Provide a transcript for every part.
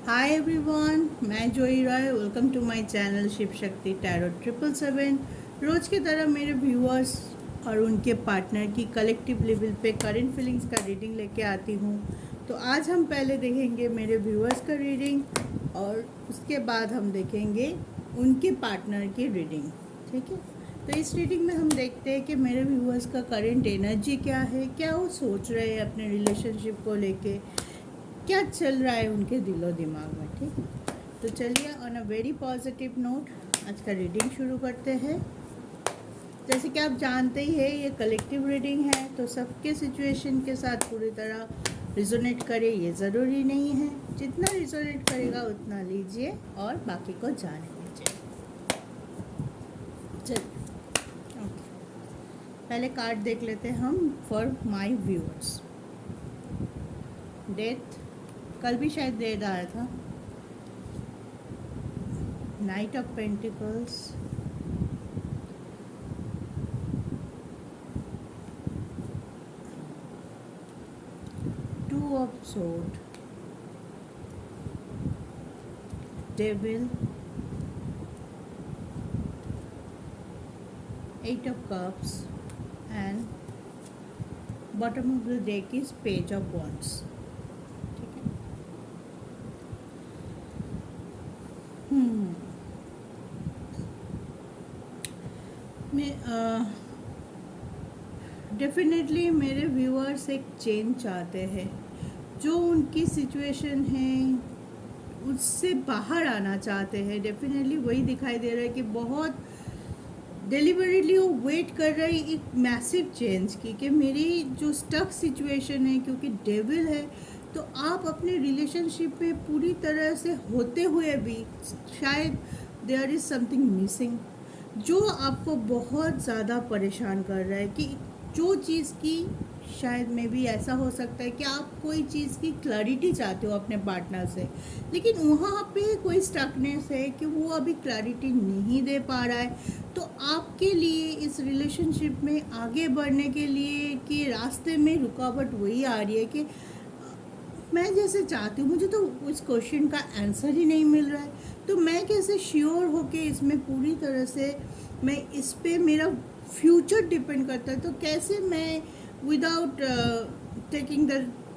हाय everyone, मैं Joey Roy. Welcome to my channel Shiv Shakti tarot 777। रोज़ की तरह मेरे व्यूअर्स और उनके पार्टनर की कलेक्टिव लेवल पे करंट फीलिंग्स का रीडिंग लेके आती हूँ। तो आज हम पहले देखेंगे मेरे व्यूअर्स का रीडिंग और उसके बाद हम देखेंगे उनके पार्टनर की रीडिंग। ठीक है, तो इस रीडिंग में हम देखते हैं कि मेरे व्यूअर्स का करंट एनर्जी क्या है, क्या वो सोच रहे हैं अपने रिलेशनशिप को लेके, क्या चल रहा है उनके दिलो दिमाग में। ठीक है, तो चलिए on a very positive note आज का रीडिंग शुरू करते हैं। जैसे कि आप जानते ही है, ये कलेक्टिव रीडिंग है, तो सबके सिचुएशन के साथ पूरी तरह रिजोनेट करे ये ज़रूरी नहीं है। जितना रिजोनेट करेगा उतना लीजिए और बाकी को जाने दीजिए। चलिए, ओके, पहले कार्ड देख लेते हैं हम फॉर माय व्यूअर्स। डेथ, कल भी शायद डेथ आया था। Knight of pentacles, two of sword, devil, eight of cups and bottom of the deck is page of wands. ठीक है, मैं डेफिनेटली मेरे व्यूअर्स एक चेंज चाहते हैं। जो उनकी सिचुएशन है उससे बाहर आना चाहते हैं। डेफिनेटली वही दिखाई दे रहा है कि बहुत डिलिबरेटली वो वेट कर रहे हैं एक मैसिव चेंज की, कि मेरी जो स्टक सिचुएशन है, क्योंकि डेविल है तो आप अपने रिलेशनशिप में पूरी तरह से होते हुए भी शायद देयर इज़ समथिंग मिसिंग जो आपको बहुत ज़्यादा परेशान कर रहा है। कि जो चीज़ की शायद में भी ऐसा हो सकता है कि आप कोई चीज़ की क्लैरिटी चाहते हो अपने पार्टनर से, लेकिन वहाँ पे कोई स्टकनेस है कि वो अभी क्लैरिटी नहीं दे पा रहा है। तो आपके लिए इस रिलेशनशिप में आगे बढ़ने के लिए कि रास्ते में रुकावट वही आ रही है कि मैं जैसे चाहती हूँ, मुझे तो उस क्वेश्चन का आंसर ही नहीं मिल रहा है। तो मैं कैसे श्योर होके इसमें पूरी तरह से मैं इस पे मेरा फ्यूचर डिपेंड करता है, तो कैसे मैं विदाउट टेकिंग द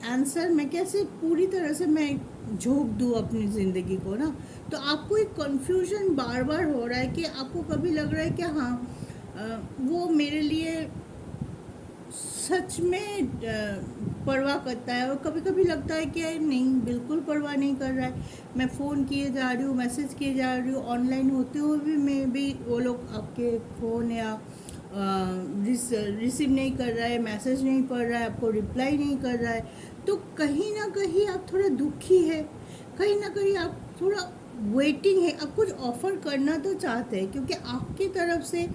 आंसर मैं कैसे पूरी तरह से मैं झोंक दूँ अपनी ज़िंदगी को ना। तो आपको एक कन्फ्यूजन बार बार हो रहा है कि आपको कभी लग रहा है कि हाँ वो मेरे लिए सच में परवाह करता है, और कभी कभी लगता है कि नहीं, बिल्कुल परवाह नहीं कर रहा है। मैं फ़ोन किए जा रही हूँ, मैसेज किए जा रही हूँ, ऑनलाइन होते हुए भी मैं भी वो लोग आपके फ़ोन या रिसीव नहीं कर रहा है, मैसेज नहीं पढ़ रहा है, आपको रिप्लाई नहीं कर रहा है। तो कहीं ना कहीं आप थोड़ा दुखी है, कहीं ना कहीं आप थोड़ा वेटिंग है। आप कुछ ऑफ़र करना तो चाहते हैं, क्योंकि आपकी तरफ से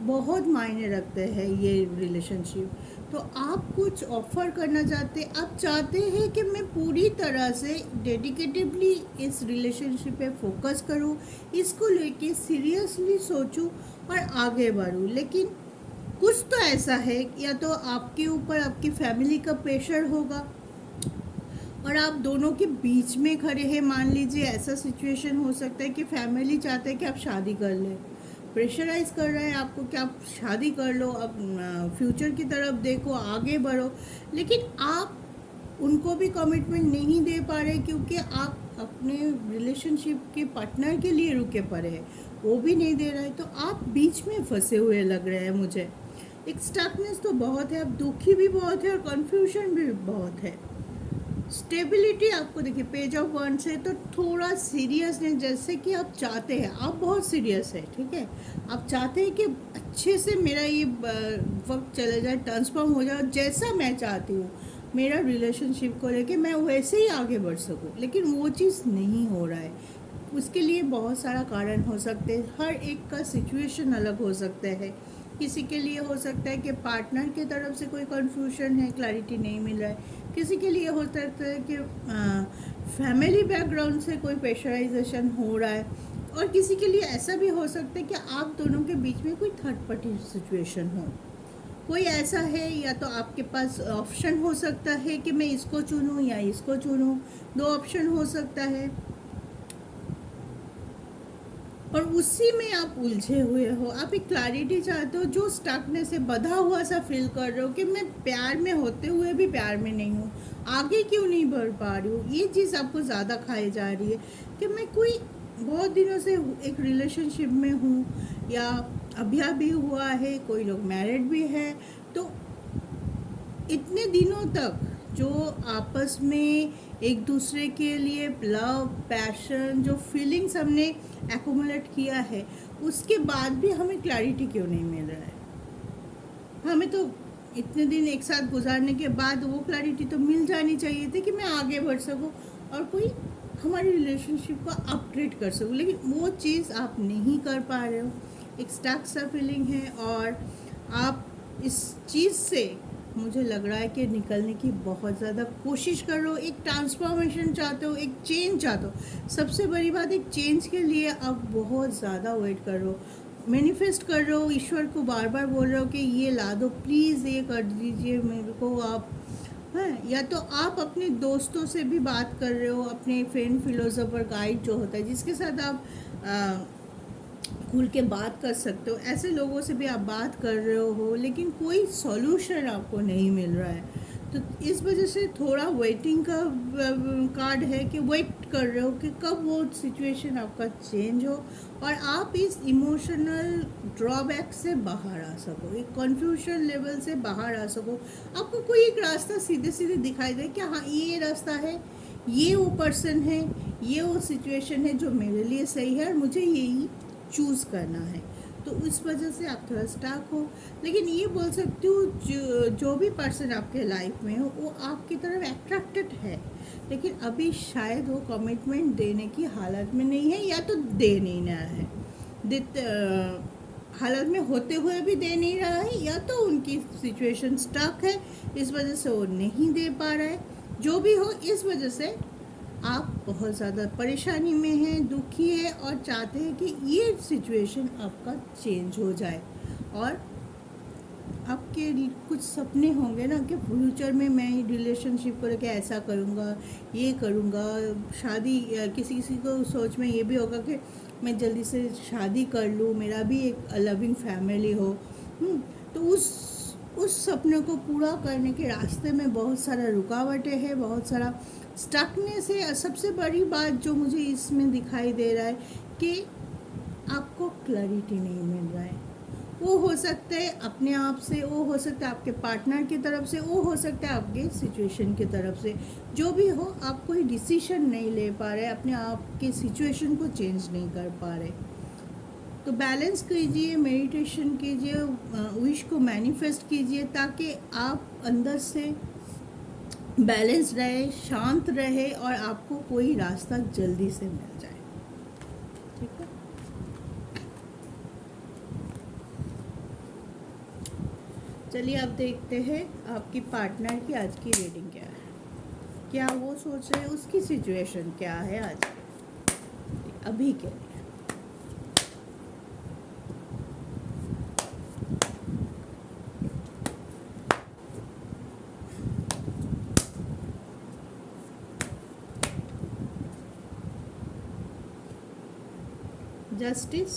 बहुत मायने रखते हैं ये रिलेशनशिप। तो आप कुछ ऑफ़र करना चाहते हैं, आप चाहते हैं कि मैं पूरी तरह से डेडिकेटिवली इस रिलेशनशिप पे फोकस करूं, इसको लेके सीरियसली सोचूं और आगे बढ़ूं। लेकिन कुछ तो ऐसा है, या तो आपके ऊपर आपकी फैमिली का प्रेशर होगा और आप दोनों के बीच में खड़े हैं। मान लीजिए ऐसा सिचुएशन हो सकता है कि फैमिली चाहते हैं कि आप शादी कर लें, प्रेशराइज कर रहे हैं आपको कि आप शादी कर लो, अब फ्यूचर की तरफ देखो, आगे बढ़ो। लेकिन आप उनको भी कमिटमेंट नहीं दे पा रहे, क्योंकि आप अपने रिलेशनशिप के पार्टनर के लिए रुके पड़े हैं, वो भी नहीं दे रहा है। तो आप बीच में फंसे हुए लग रहे हैं मुझे। एक स्टकनेस तो बहुत है, आप दुखी भी बहुत है और कन्फ्यूजन भी बहुत है। स्टेबिलिटी आपको देखिए पेज ऑफ वन से, तो थोड़ा सीरियसनेस, जैसे कि आप चाहते हैं, आप बहुत सीरियस है। ठीक है, आप चाहते हैं कि अच्छे से मेरा ये वक्त चले जाए, ट्रांसफॉर्म हो जाए, जैसा मैं चाहती हूँ मेरा रिलेशनशिप को लेके, मैं वैसे ही आगे बढ़ सकूँ। लेकिन वो चीज़ नहीं हो रहा है। उसके लिए बहुत सारा कारण हो सकते हैं, हर एक का सिचुएशन अलग हो सकता है। किसी के लिए हो सकता है कि पार्टनर की तरफ से कोई कन्फ्यूजन है, क्लैरिटी नहीं मिल रहा है। किसी के लिए हो सकता है कि फैमिली बैकग्राउंड से कोई प्रेशराइजेशन हो रहा है, और किसी के लिए ऐसा भी हो सकता है कि आप दोनों के बीच में कोई थर्ड पार्टी सिचुएशन हो। कोई ऐसा है, या तो आपके पास ऑप्शन हो सकता है कि मैं इसको चुनूँ या इसको चुनूँ, दो ऑप्शन हो सकता है। और उसी में आप उलझे हुए हो। आप एक क्लैरिटी चाहते हो, जो स्टकनेस से बंधा हुआ सा फील कर रहे हो कि मैं प्यार में होते हुए भी प्यार में नहीं हूँ, आगे क्यों नहीं बढ़ पा रही हूँ। ये चीज़ आपको ज़्यादा खाई जा रही है कि मैं कोई बहुत दिनों से एक रिलेशनशिप में हूँ, या अभी हुआ है, कोई लोग मैरिड भी है, तो इतने दिनों तक जो आपस में एक दूसरे के लिए लव, पैशन, जो फीलिंग्स हमने एक्यूमुलेट किया है, उसके बाद भी हमें क्लैरिटी क्यों नहीं मिल रहा है। हमें तो इतने दिन एक साथ गुजारने के बाद वो क्लैरिटी तो मिल जानी चाहिए थी कि मैं आगे बढ़ सकूं और कोई हमारी रिलेशनशिप को अपग्रेड कर सकूं, लेकिन वो चीज़ आप नहीं कर पा रहे हो। एक स्टक सा फीलिंग है, और आप इस चीज़ से, मुझे लग रहा है कि निकलने की बहुत ज़्यादा कोशिश कर रहे हो। एक ट्रांसफॉर्मेशन चाहते हो, एक चेंज चाहते हो। सबसे बड़ी बात, एक चेंज के लिए आप बहुत ज़्यादा वेट कर रहे हो, मैनिफेस्ट कर रहे हो, ईश्वर को बार बार बोल रहे हो कि ये ला दो प्लीज़, ये कर दीजिए मेरे को आप। हाँ, या तो आप अपने दोस्तों से भी बात कर रहे हो, अपने फ्रेंड, फिलोसोफर, गाइड जो होता है, जिसके साथ आप खुल के बात कर सकते हो, ऐसे लोगों से भी आप बात कर रहे हो, लेकिन कोई सॉल्यूशन आपको नहीं मिल रहा है। तो इस वजह से थोड़ा वेटिंग का कार्ड है कि वेट कर रहे हो कि कब वो सिचुएशन आपका चेंज हो और आप इस इमोशनल ड्रॉबैक से बाहर आ सको, एक कन्फ्यूजन लेवल से बाहर आ सको। आपको कोई एक रास्ता सीधे सीधे दिखाई दे कि हाँ ये रास्ता है, ये वो पर्सन है, ये वो सिचुएशन है जो मेरे लिए सही है और मुझे यही चूज़ करना है। तो उस वजह से आप थोड़ा स्टक हो। लेकिन ये बोल सकती हूँ, जो भी पर्सन आपके लाइफ में हो वो आपकी तरफ अट्रैक्टेड है, लेकिन अभी शायद वो कमिटमेंट देने की हालत में नहीं है, या तो दे नहीं रहा है, हालत में होते हुए भी दे नहीं रहा है, या तो उनकी सिचुएशन स्टक है, इस वजह से वो नहीं दे पा रहा है। जो भी हो, इस वजह से आप बहुत ज़्यादा परेशानी में हैं, दुखी है, और चाहते हैं कि ये सिचुएशन आपका चेंज हो जाए। और आपके कुछ सपने होंगे ना कि फ्यूचर में मैं रिलेशनशिप को लेकर ऐसा करूँगा, ये करूँगा, शादी, किसी किसी को सोच में ये भी होगा कि मैं जल्दी से शादी कर लूँ, मेरा भी एक लविंग फैमिली हो। तो उस सपने को पूरा करने के रास्ते में बहुत सारा रुकावटें हैं, बहुत सारा स्टकनेस है। सबसे बड़ी बात जो मुझे इसमें दिखाई दे रहा है कि आपको क्लैरिटी नहीं मिल रहा है। वो हो सकता है अपने आप से, वो हो सकता है आपके पार्टनर की तरफ से, वो हो सकता है आपके सिचुएशन की तरफ से। जो भी हो, आप कोई डिसीजन नहीं ले पा रहे, अपने आप के सिचुएशन को चेंज नहीं कर पा रहे। तो बैलेंस कीजिए, मेडिटेशन कीजिए, विश को मैनिफेस्ट कीजिए, ताकि आप अंदर से बैलेंस रहे, शांत रहे, और आपको कोई रास्ता जल्दी से मिल जाए। ठीक है, चलिए अब देखते हैं आपकी पार्टनर की आज की रीडिंग क्या है, क्या वो सोच रहे हैं, उसकी सिचुएशन क्या है आज अभी के लिए। Justice,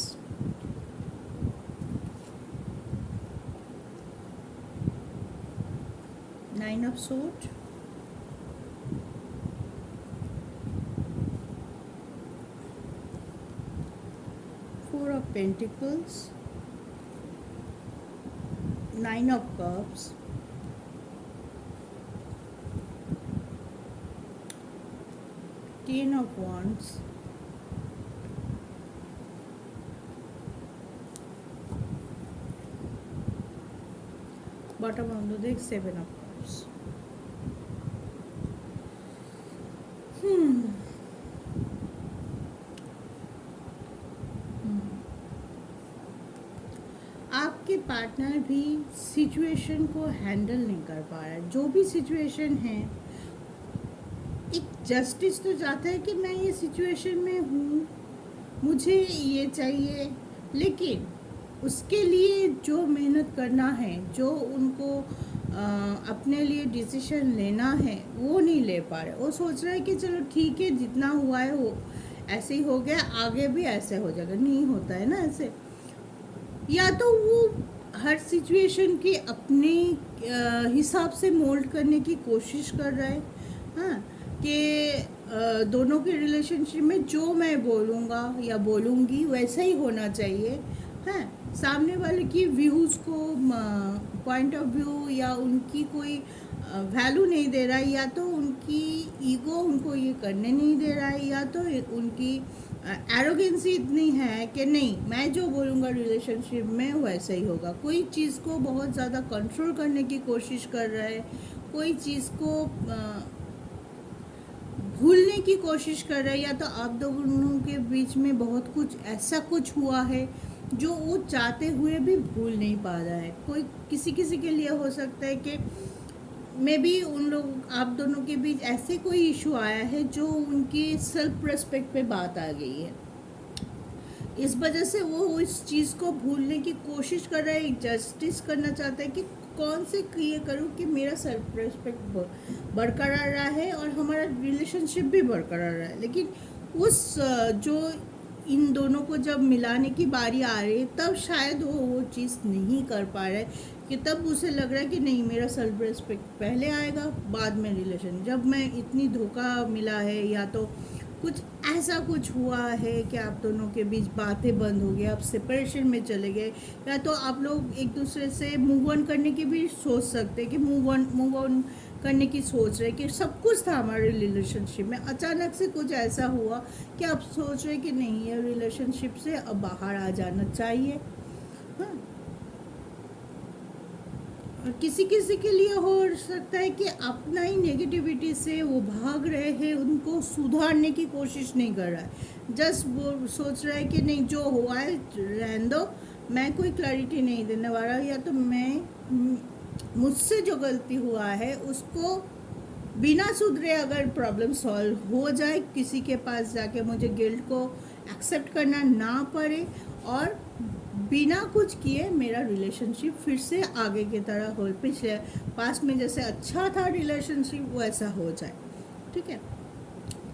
nine of sword, four of pentacles, nine of cups, ten of wands, bottom of the deck, seven of cups. आपके पार्टनर भी सिचुएशन को हैंडल नहीं कर पा रहा है। जो भी सिचुएशन है, एक जस्टिस तो चाहता है कि मैं ये सिचुएशन में हूँ, मुझे ये चाहिए, लेकिन उसके लिए जो मेहनत करना है, जो उनको अपने लिए डिसीजन लेना है, वो नहीं ले पा रहे। वो सोच रहा है कि चलो ठीक है, जितना हुआ है वो ऐसे ही हो गया, आगे भी ऐसे हो जाएगा, नहीं होता है ना ऐसे। या तो वो हर सिचुएशन की अपने हिसाब से मोल्ड करने की कोशिश कर रहा है, हाँ, कि दोनों के रिलेशनशिप में जो मैं बोलूँगा या बोलूँगी वैसा ही होना चाहिए, हाँ। सामने वाले की व्यूज़ को, पॉइंट ऑफ व्यू या उनकी कोई वैल्यू नहीं दे रहा है, या तो उनकी ईगो उनको ये करने नहीं दे रहा है, या तो उनकी एरोगेंसी इतनी है कि नहीं, मैं जो बोलूँगा रिलेशनशिप में वैसा ही होगा। कोई चीज़ को बहुत ज़्यादा कंट्रोल करने की कोशिश कर रहा है, कोई चीज़ को भूलने की कोशिश कर रहा है, या तो आप दोनों के बीच में बहुत कुछ ऐसा कुछ हुआ है जो वो चाहते हुए भी भूल नहीं पा रहा है। कोई किसी किसी के लिए हो सकता है कि मे बी उन लोग, आप दोनों के बीच ऐसे कोई इशू आया है जो उनकी सेल्फ रेस्पेक्ट पे बात आ गई है, इस वजह से वो इस चीज़ को भूलने की कोशिश कर रहा है, जस्टिस करना चाहता है कि कौन से ये करूँ कि मेरा सेल्फ रेस्पेक्ट बरकरार रहा है और हमारा रिलेशनशिप भी बरकरार रहा है। लेकिन उस जो इन दोनों को जब मिलाने की बारी आ रही है, तब शायद वो चीज़ नहीं कर पा रहा है, कि तब उसे लग रहा है कि नहीं, मेरा सेल्फ रेस्पेक्ट पहले आएगा, बाद में रिलेशन। जब मैं इतनी धोखा मिला है, या तो कुछ ऐसा कुछ हुआ है कि आप दोनों के बीच बातें बंद हो गई, आप सेपरेशन में चले गए, या तो आप लोग एक दूसरे से मूव ऑन करने की भी सोच सकते हैं कि मूव ऑन करने की सोच रहे, कि सब कुछ था हमारे रिलेशनशिप में, अचानक से कुछ ऐसा हुआ कि आप सोच रहे कि नहीं, ये रिलेशनशिप से अब बाहर आ जाना चाहिए, हाँ। और किसी किसी के लिए हो सकता है कि अपना ही नेगेटिविटी से वो भाग रहे हैं, उनको सुधारने की कोशिश नहीं कर रहा है, जस्ट वो सोच रहा है कि नहीं, जो हुआ है रहने दो, मैं कोई क्लैरिटी नहीं देने वाला, या तो मैं मुझसे जो गलती हुआ है उसको बिना सुधरे अगर प्रॉब्लम सॉल्व हो जाए, किसी के पास जाके मुझे गिल्ट को एक्सेप्ट करना ना पड़े, और बिना कुछ किए मेरा रिलेशनशिप फिर से आगे की तरह हो, पिछले पास्ट में जैसे अच्छा था रिलेशनशिप वैसा हो जाए, ठीक है।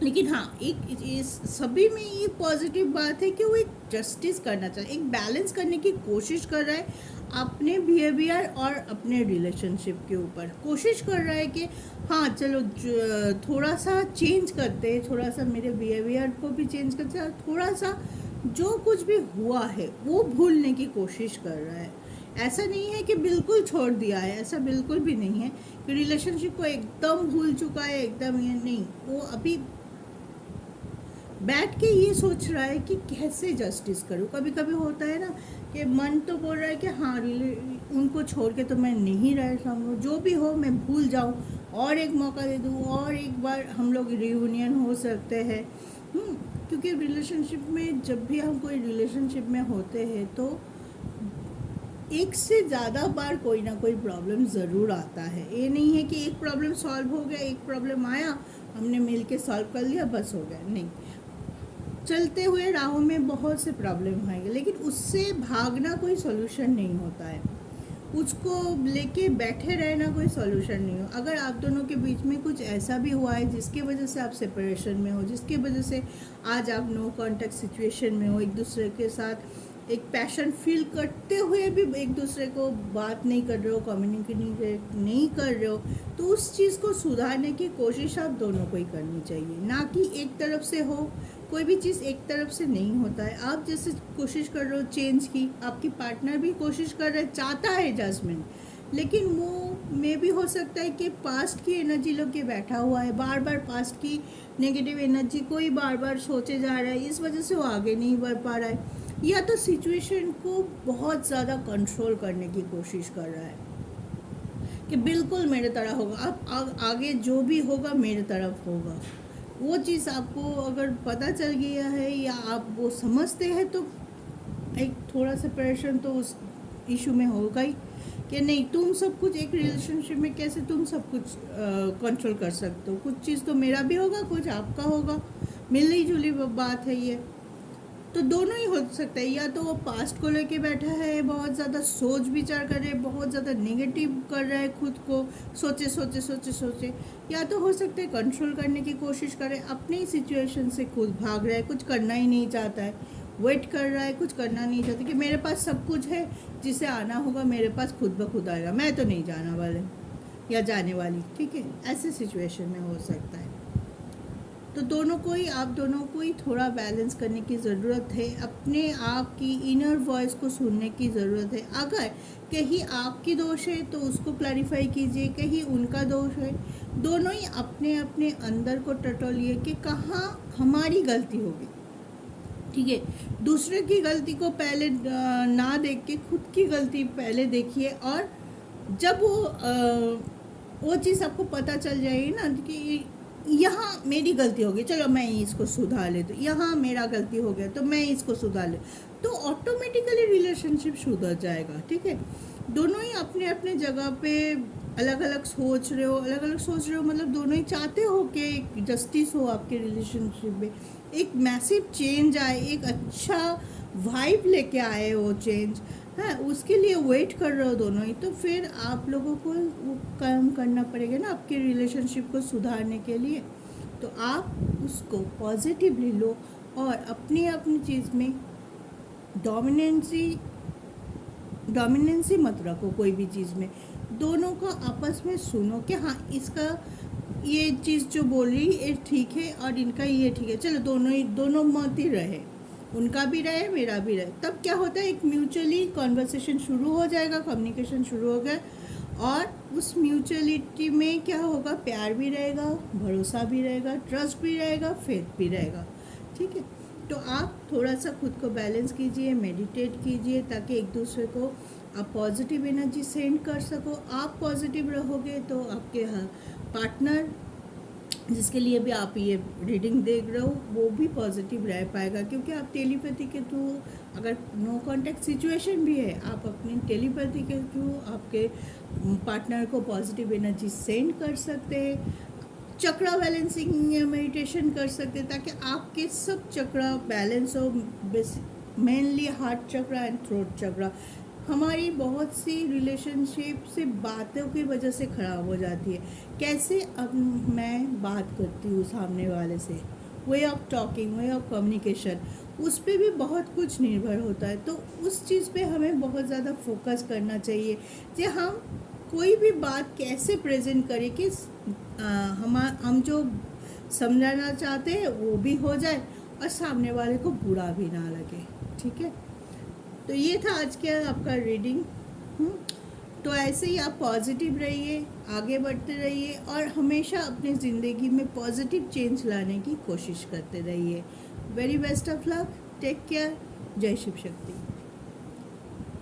लेकिन हाँ, एक इस सभी में ये पॉजिटिव बात है कि वो एक जस्टिस करना चाहता है, एक बैलेंस करने की कोशिश कर रहा है अपने बिहेवियर और अपने रिलेशनशिप के ऊपर। कोशिश कर रहा है कि हाँ चलो थोड़ा सा चेंज करते हैं, थोड़ा सा मेरे बिहेवियर को भी चेंज करते हैं, और थोड़ा सा जो कुछ भी हुआ है वो भूलने की कोशिश कर रहा है। ऐसा नहीं है कि बिल्कुल छोड़ दिया है, ऐसा बिल्कुल भी नहीं है कि रिलेशनशिप को एकदम भूल चुका है, एकदम ये नहीं, वो अभी बैठ के ये सोच रहा है कि कैसे जस्टिस करूँ। कभी कभी होता है ना कि मन तो बोल रहा है कि हाँ, उनको छोड़ के तो मैं नहीं रह सकूँ, जो भी हो मैं भूल जाऊँ, और एक मौका दे दूँ, और एक बार हम लोग रियूनियन हो सकते हैं, क्योंकि रिलेशनशिप में, जब भी हम कोई रिलेशनशिप में होते हैं तो एक से ज़्यादा बार कोई ना कोई प्रॉब्लम ज़रूर आता है। ये नहीं है कि एक प्रॉब्लम सॉल्व हो गया, एक प्रॉब्लम आया, हमने मिल के सॉल्व कर लिया, बस हो गया, नहीं। चलते हुए राहों में बहुत से प्रॉब्लम आएंगे, लेकिन उससे भागना कोई सॉल्यूशन नहीं होता है, उसको लेके बैठे रहना कोई सॉल्यूशन नहीं हो। अगर आप दोनों के बीच में कुछ ऐसा भी हुआ है जिसकी वजह से आप सेपरेशन में हो, जिसकी वजह से आज आप नो कांटेक्ट सिचुएशन में हो, एक दूसरे के साथ एक पैशन फील करते हुए भी एक दूसरे को बात नहीं कर रहे हो, कम्युनिकेट नहीं कर रहे हो, तो उस चीज़ को सुधारने की कोशिश आप दोनों को ही करनी चाहिए, ना कि एक तरफ से हो। कोई भी चीज़ एक तरफ से नहीं होता है। आप जैसे कोशिश कर रहे हो चेंज की, आपकी पार्टनर भी कोशिश कर रहा है, चाहता है एडजस्टमेंट, लेकिन वो मे भी हो सकता है कि पास्ट की एनर्जी लेके बैठा हुआ है, बार बार पास्ट की नेगेटिव एनर्जी को ही बार बार सोचे जा रहा है, इस वजह से वो आगे नहीं बढ़ पा रहा है, या तो सिचुएशन को बहुत ज़्यादा कंट्रोल करने की कोशिश कर रहा है कि बिल्कुल मेरे तरह होगा, अब आगे जो भी होगा मेरे तरफ होगा। वो चीज़ आपको अगर पता चल गया है या आप वो समझते हैं, तो एक थोड़ा सेपरेशन तो उस इशू में होगा ही, कि नहीं, तुम सब कुछ एक रिलेशनशिप में कैसे तुम सब कुछ कंट्रोल कर सकते हो, कुछ चीज़ तो मेरा भी होगा, कुछ आपका होगा, मिलनी जुली बात है ये। तो दोनों ही हो सकता है, या तो वो पास्ट को लेके बैठा है, बहुत ज़्यादा सोच विचार कर रहे हैं, बहुत ज़्यादा नेगेटिव कर रहा है खुद को, सोचे सोचे सोचे सोचे, या तो हो सकता है कंट्रोल करने की कोशिश करे, अपनी सिचुएशन से खुद भाग रहा है, कुछ करना ही नहीं चाहता है, वेट कर रहा है, कुछ करना नहीं चाहता कि मेरे पास सब कुछ है, जिसे आना होगा मेरे पास खुद ब खुद आएगा, मैं तो नहीं जाना वाले या जाने वाली, ठीक है, ऐसे सिचुएशन में हो सकता है। तो आप दोनों को ही थोड़ा बैलेंस करने की ज़रूरत है, अपने आप की इनर वॉइस को सुनने की ज़रूरत है। अगर कहीं आपकी दोष है तो उसको क्लैरिफाई कीजिए, कहीं उनका दोष है, दोनों ही अपने अपने अंदर को टटोलिए कि कहाँ हमारी गलती होगी, ठीक है। दूसरे की गलती को पहले ना देख के खुद की गलती पहले देखिए, और जब वो चीज़ आपको पता चल जाएगी ना कि यहाँ मेरी गलती हो गई, चलो मैं इसको सुधार ले, तो यहाँ मेरा गलती हो गया तो मैं इसको सुधार ले, तो ऑटोमेटिकली रिलेशनशिप सुधर जाएगा, ठीक है। दोनों ही अपने अपने जगह पे अलग अलग सोच रहे हो, मतलब दोनों ही चाहते हो कि एक जस्टिस हो आपके रिलेशनशिप में, एक मैसिव चेंज आए, एक अच्छा वाइब लेके आए वो चेंज है, उसके लिए वेट कर रहे हो दोनों ही, तो फिर आप लोगों को वो काम करना पड़ेगा ना आपके रिलेशनशिप को सुधारने के लिए। तो आप उसको पॉजिटिवली लो और अपनी अपनी चीज़ में डोमिनेंसी मत रखो, कोई भी चीज़ में दोनों को आपस में सुनो कि हाँ इसका ये चीज़ जो बोल रही ये ठीक है और इनका ये ठीक है, चलो दोनों मत ही रहे, उनका भी रहे मेरा भी रहे, तब क्या होता है एक म्यूचुअली कॉन्वर्सेशन शुरू हो जाएगा, कम्युनिकेशन शुरू हो गया, और उस म्यूचुअलिटी में क्या होगा, प्यार भी रहेगा, भरोसा भी रहेगा, ट्रस्ट भी रहेगा, फेथ भी रहेगा, ठीक है। तो आप थोड़ा सा खुद को बैलेंस कीजिए, मेडिटेट कीजिए, ताकि एक दूसरे को आप पॉजिटिव एनर्जी सेंड कर सको। आप पॉजिटिव रहोगे तो आपके पार्टनर जिसके लिए भी आप ये रीडिंग देख रहे हो वो भी पॉजिटिव रह पाएगा, क्योंकि आप टेलीपैथी के थ्रू, अगर नो कांटेक्ट सिचुएशन भी है, आप अपनी टेलीपैथी के थ्रू आपके पार्टनर को पॉजिटिव एनर्जी सेंड कर सकते हैं। चक्रा बैलेंसिंग मेडिटेशन कर सकते हैं ताकि आपके सब चक्रा बैलेंस हो, mainly heart chakra and throat chakra. हमारी बहुत सी रिलेशनशिप से बातों की वजह से ख़राब हो जाती है, कैसे अब मैं बात करती हूँ सामने वाले से, way of talking, way of communication, उस पर भी बहुत कुछ निर्भर होता है। तो उस चीज़ पे हमें बहुत ज़्यादा फोकस करना चाहिए कि हम कोई भी बात कैसे प्रेजेंट करें कि हम जो समझाना चाहते हैं वो भी हो जाए और सामने वाले को बुरा भी ना लगे, ठीक है। तो ये था आज का आपका रीडिंग। तो ऐसे ही आप पॉजिटिव रहिए, आगे बढ़ते रहिए और हमेशा अपनी ज़िंदगी में पॉजिटिव चेंज लाने की कोशिश करते रहिए। Very best of luck, take care, जय शिव शक्ति।